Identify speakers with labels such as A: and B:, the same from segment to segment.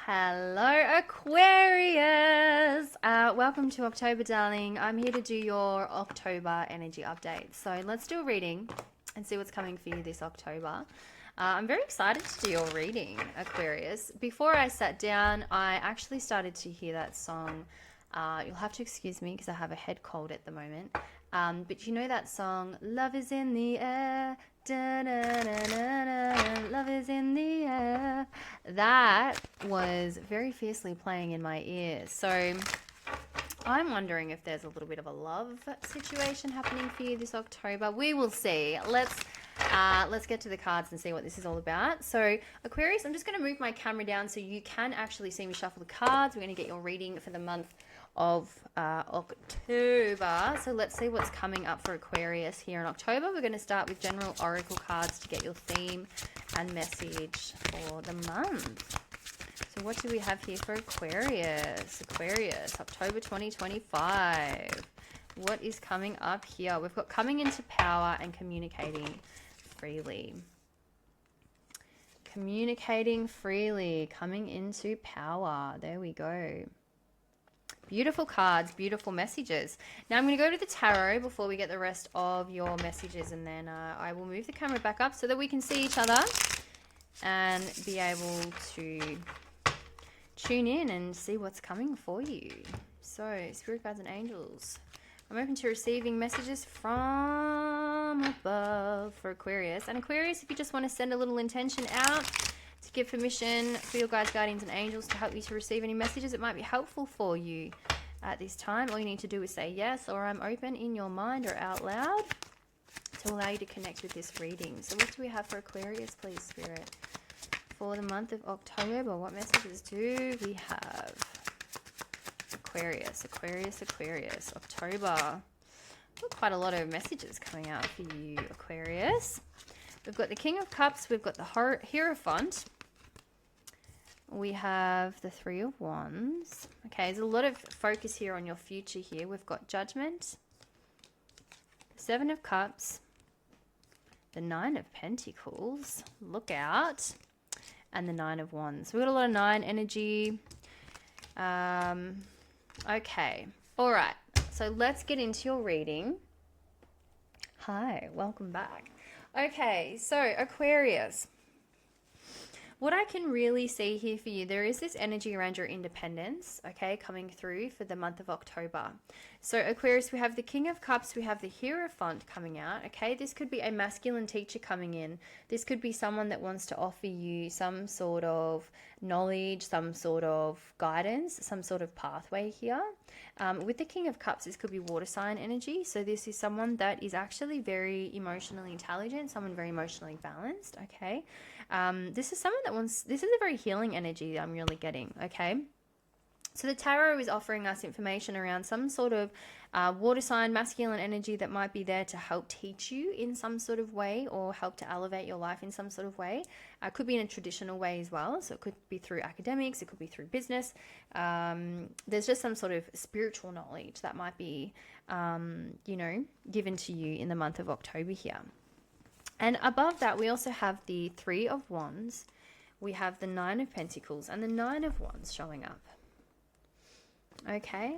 A: Hello, Aquarius. Welcome to October, darling. I'm here to do your October energy update. So let's do a reading and see what's coming for you this October. I'm very excited to do your reading, Aquarius. Before I sat down, I actually started to hear that song. You'll have to excuse me because I have a head cold at the moment. But you know that song, Love is in the air, da, da, da, da, da, love is in the air. That was very fiercely playing in my ears. So I'm wondering if there's a little bit of a love situation happening for you this October. We will see. Let's get to the cards and see what this is all about. So Aquarius, I'm just going to move my camera down so you can actually see me shuffle the cards. We're going to get your reading for the month of October. So let's see what's coming up for Aquarius here in October. We're going to start with general oracle cards to get your theme and message for the month. So what do we have here for Aquarius? Aquarius, October 2025. What is coming up here? We've got coming into power and communicating freely. Communicating freely, coming into power. There we go. Beautiful cards, beautiful messages. Now I'm going to go to the tarot before we get the rest of your messages, and then I will move the camera back up so that we can see each other and be able to tune in and see what's coming for you. So, spirit guides and angels, I'm open to receiving messages from above for Aquarius. And Aquarius, if you just want to send a little intention out to give permission for your guides, guardians, and angels to help you to receive any messages that might be helpful for you at this time, all you need to do is say yes or I'm open in your mind or out loud to allow you to connect with this reading. So what do we have for Aquarius, please, Spirit? For the month of October, what messages do we have? Aquarius, Aquarius, Aquarius, October. We've got quite a lot of messages coming out for you, Aquarius. We've got the King of Cups, we've got the Hierophant, we have the Three of Wands. Okay, there's a lot of focus here on your future here. We've got Judgment, the Seven of Cups, the Nine of Pentacles, look out, and the Nine of Wands. We've got a lot of nine energy. Okay, all right, so let's get into your reading. Hi, welcome back. Okay, so Aquarius, what I can really see here for you, there is this energy around your independence, okay, coming through for the month of October. So Aquarius, we have the King of Cups, we have the Hierophant coming out, okay? This could be a masculine teacher coming in. This could be someone that wants to offer you some sort of knowledge, some sort of guidance, some sort of pathway here. With the King of Cups, this could be water sign energy. So this is someone that is actually very emotionally intelligent, someone very emotionally balanced, okay? This is someone that wants, this is a very healing energy that I'm really getting, okay? So the tarot is offering us information around some sort of water sign, masculine energy that might be there to help teach you in some sort of way or help to elevate your life in some sort of way. It could be in a traditional way as well. So it could be through academics, it could be through business. There's just some sort of spiritual knowledge that might be, given to you in the month of October here. And above that, we also have the Three of Wands. We have the Nine of Pentacles and the Nine of Wands showing up. Okay,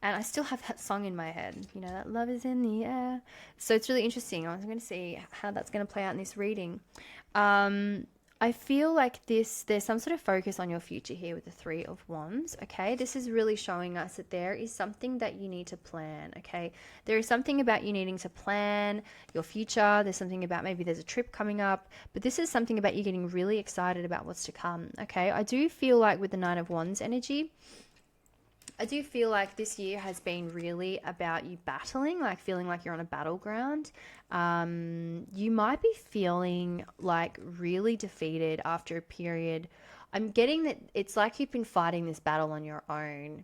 A: and I still have that song in my head, you know, that love is in the air. So it's really interesting. I'm going to see how that's going to play out in this reading. I feel like there's some sort of focus on your future here with the Three of Wands, okay? This is really showing us that there is something that you need to plan, okay? There is something about you needing to plan your future. There's something about maybe there's a trip coming up, but this is something about you getting really excited about what's to come, okay? I do feel like with the Nine of Wands energy, I do feel like this year has been really about you battling, like feeling like you're on a battleground. You might be feeling like really defeated after a period. I'm getting that it's like you've been fighting this battle on your own,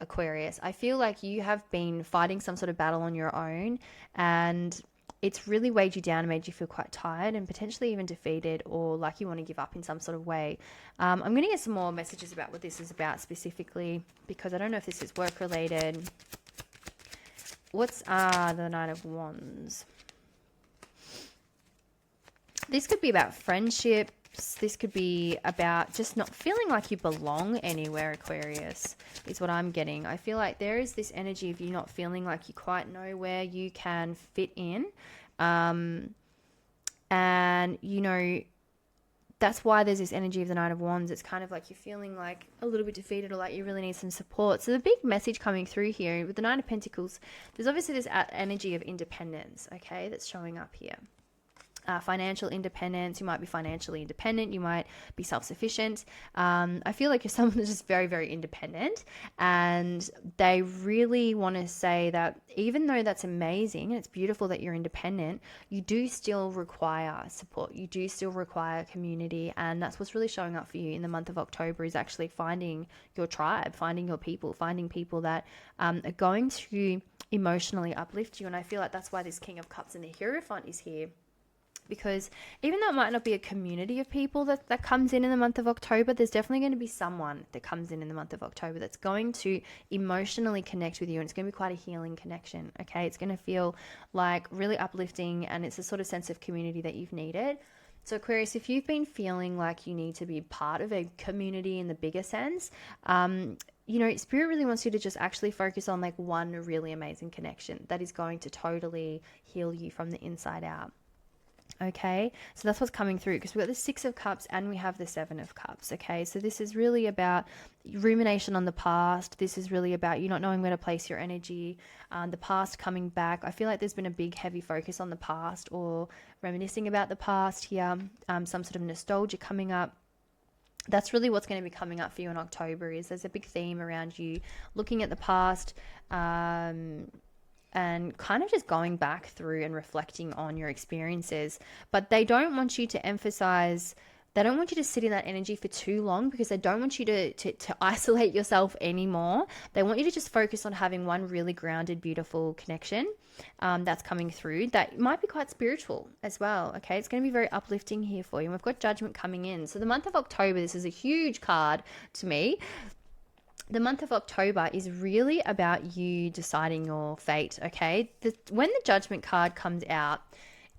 A: Aquarius. I feel like you have been fighting some sort of battle on your own, and it's really weighed you down and made you feel quite tired and potentially even defeated or like you want to give up in some sort of way. I'm going to get some more messages about what this is about specifically because I don't know if this is work related. What's the Nine of Wands? This could be about friendship, this could be about just not feeling like you belong anywhere, Aquarius, is what I'm getting. I feel like there is this energy of you not feeling like you quite know where you can fit in. And, you know, that's why there's this energy of the Knight of Wands. It's kind of like you're feeling like a little bit defeated or like you really need some support. So the big message coming through here with the Nine of Pentacles, there's obviously this energy of independence, okay, that's showing up here. Financial independence. You might be financially independent. You might be self-sufficient. I feel like you're someone that's just very, very independent, and they really want to say that even though that's amazing and it's beautiful that you're independent, you do still require support. You do still require community, and that's what's really showing up for you in the month of October, is actually finding your tribe, finding your people, finding people that are going to emotionally uplift you. And I feel like that's why this King of Cups and the Hierophant is here. Because even though it might not be a community of people that comes in the month of October, there's definitely going to be someone that comes in the month of October that's going to emotionally connect with you, and it's going to be quite a healing connection, okay? It's going to feel like really uplifting, and it's a sort of sense of community that you've needed. So Aquarius, if you've been feeling like you need to be part of a community in the bigger sense, you know, Spirit really wants you to just actually focus on like one really amazing connection that is going to totally heal you from the inside out. Okay, so that's what's coming through, because we've got the Six of Cups and we have the Seven of Cups. Okay, so this is really about rumination on the past. This is really about you not knowing where to place your energy, the past coming back. I feel like there's been a big heavy focus on the past or reminiscing about the past here, some sort of nostalgia coming up. That's really what's going to be coming up for you in October. Is there's a big theme around you looking at the past, and kind of just going back through and reflecting on your experiences. But they don't want you to emphasize, they don't want you to sit in that energy for too long, because they don't want you to isolate yourself anymore. They want you to just focus on having one really grounded, beautiful connection that's coming through that might be quite spiritual as well. Okay, it's going to be very uplifting here for you. And we've got Judgment coming in. So the month of October, this is a huge card to me. The month of October is really about you deciding your fate, okay? When the Judgment card comes out,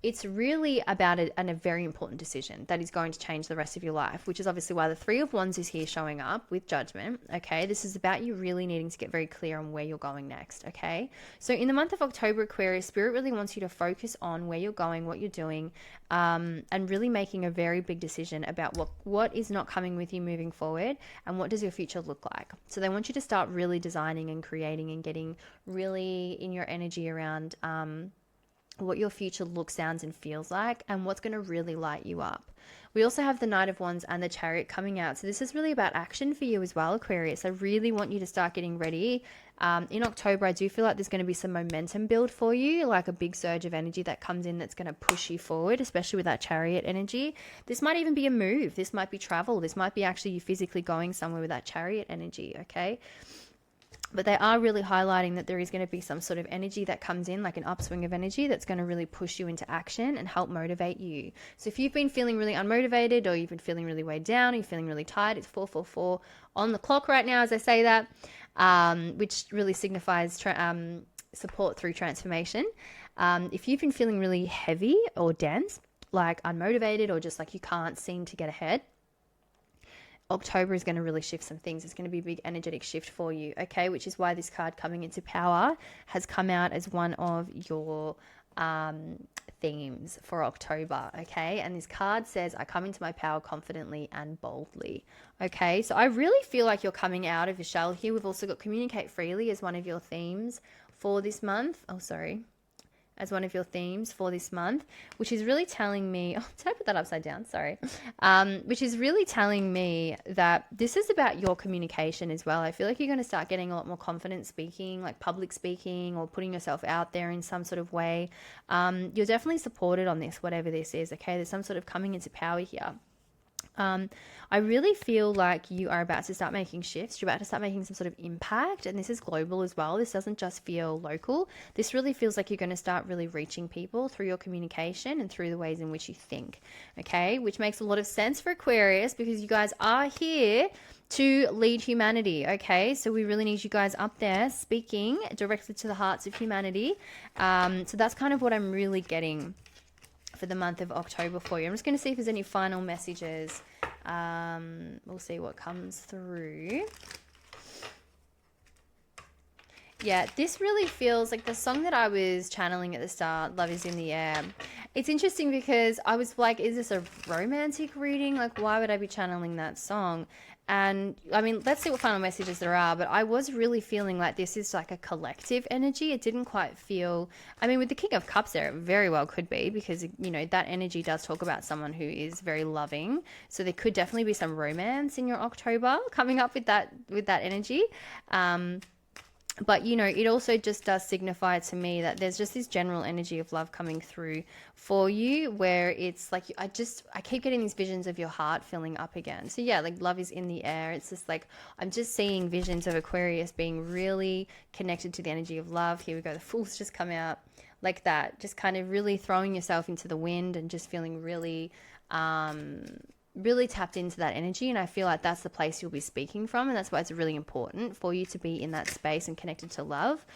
A: it's really about a very important decision that is going to change the rest of your life, which is obviously why the Three of Wands is here showing up with Judgment, okay? This is about you really needing to get very clear on where you're going next, okay? So in the month of October, Aquarius, Spirit really wants you to focus on where you're going, what you're doing, and really making a very big decision about what is not coming with you moving forward, and what does your future look like. So they want you to start really designing and creating and getting really in your energy around what your future looks, sounds, and feels like, and what's going to really light you up. We also have the Knight of Wands and the Chariot coming out. So this is really about action for you as well, Aquarius. I really want you to start getting ready. In October, I do feel like there's going to be some momentum build for you, like a big surge of energy that comes in that's going to push you forward, especially with that Chariot energy. This might even be a move. This might be travel. This might be actually you physically going somewhere with that Chariot energy, okay? But they are really highlighting that there is going to be some sort of energy that comes in, like an upswing of energy that's going to really push you into action and help motivate you. So if you've been feeling really unmotivated, or you've been feeling really weighed down, or you're feeling really tired, it's 444 on the clock right now as I say that, which really signifies support through transformation. If you've been feeling really heavy or dense, like unmotivated, or just like you can't seem to get ahead, October is going to really shift some things. It's going to be a big energetic shift for you, okay? Which is why this card coming into power has come out as one of your themes for October, okay? And this card says, I come into my power confidently and boldly, okay? So I really feel like you're coming out of your shell here. We've also got communicate freely as one of your themes for this month. As one of your themes for this month, which is really telling me, did I put that upside down? Sorry. Which is really telling me that this is about your communication as well. I feel like you're going to start getting a lot more confident speaking, like public speaking, or putting yourself out there in some sort of way. You're definitely supported on this, whatever this is, okay? There's some sort of coming into power here. I really feel like you are about to start making shifts. You're about to start making some sort of impact, and this is global as well. This doesn't just feel local. This really feels like you're going to start really reaching people through your communication and through the ways in which you think, okay? Which makes a lot of sense for Aquarius, because you guys are here to lead humanity, okay? So we really need you guys up there speaking directly to the hearts of humanity. So that's kind of what I'm really getting for the month of October for you. I'm just going to see if there's any final messages. We'll see what comes through. Yeah, this really feels like the song that I was channeling at the start, Love is in the Air. It's interesting because I was like, is this a romantic reading? Like, why would I be channeling that song? And I mean, let's see what final messages there are. But I was really feeling like this is like a collective energy. It didn't quite feel, I mean, with the King of Cups there, it very well could be, because, you know, that energy does talk about someone who is very loving. So there could definitely be some romance in your October coming up with that energy. But, you know, it also just does signify to me that there's just this general energy of love coming through for you, where it's like, I keep getting these visions of your heart filling up again. So yeah, like love is in the air. It's just like, I'm just seeing visions of Aquarius being really connected to the energy of love. Here we go. The Fool's just come out like that. Just kind of really throwing yourself into the wind and just feeling really, really tapped into that energy. And I feel like that's the place you'll be speaking from, and that's why it's really important for you to be in that space and connected to love,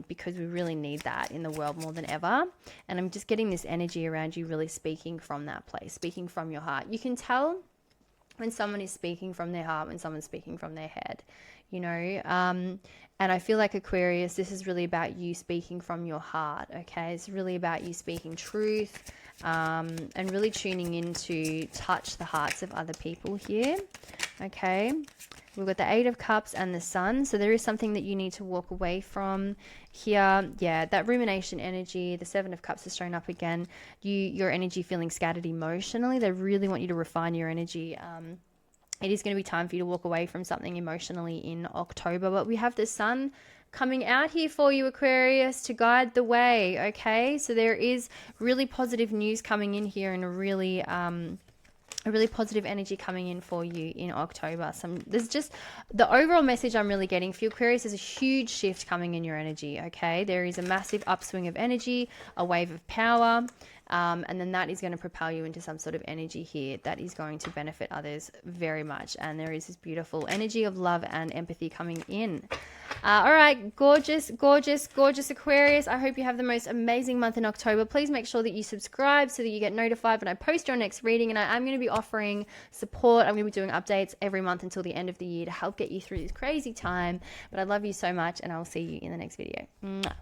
A: because we really need that in the world more than ever. And I'm just getting this energy around you really speaking from that place, speaking from your heart. You can tell when someone is speaking from their heart, when someone's speaking from their head, you know. And I feel like Aquarius, this is really about you speaking from your heart, okay? It's really about you speaking truth, and really tuning in to touch the hearts of other people here, okay? We've got the Eight of Cups and the Sun, so there is something that you need to walk away from here. Yeah, that rumination energy, the Seven of Cups is showing up again. Your energy feeling scattered emotionally. They really want you to refine your energy. It is going to be time for you to walk away from something emotionally in October, but we have the Sun coming out here for you, Aquarius, to guide the way, okay? So there is really positive news coming in here, and a really positive energy coming in for you in October. There's just the overall message I'm really getting for you, Aquarius, is a huge shift coming in your energy, okay? There is a massive upswing of energy, a wave of power, and then that is going to propel you into some sort of energy here that is going to benefit others very much. And there is this beautiful energy of love and empathy coming in. All right, gorgeous, gorgeous, gorgeous Aquarius. I hope you have the most amazing month in October. Please make sure that you subscribe so that you get notified when I post your next reading. And I am going to be offering support. I'm going to be doing updates every month until the end of the year to help get you through this crazy time. But I love you so much, and I will see you in the next video. Mwah.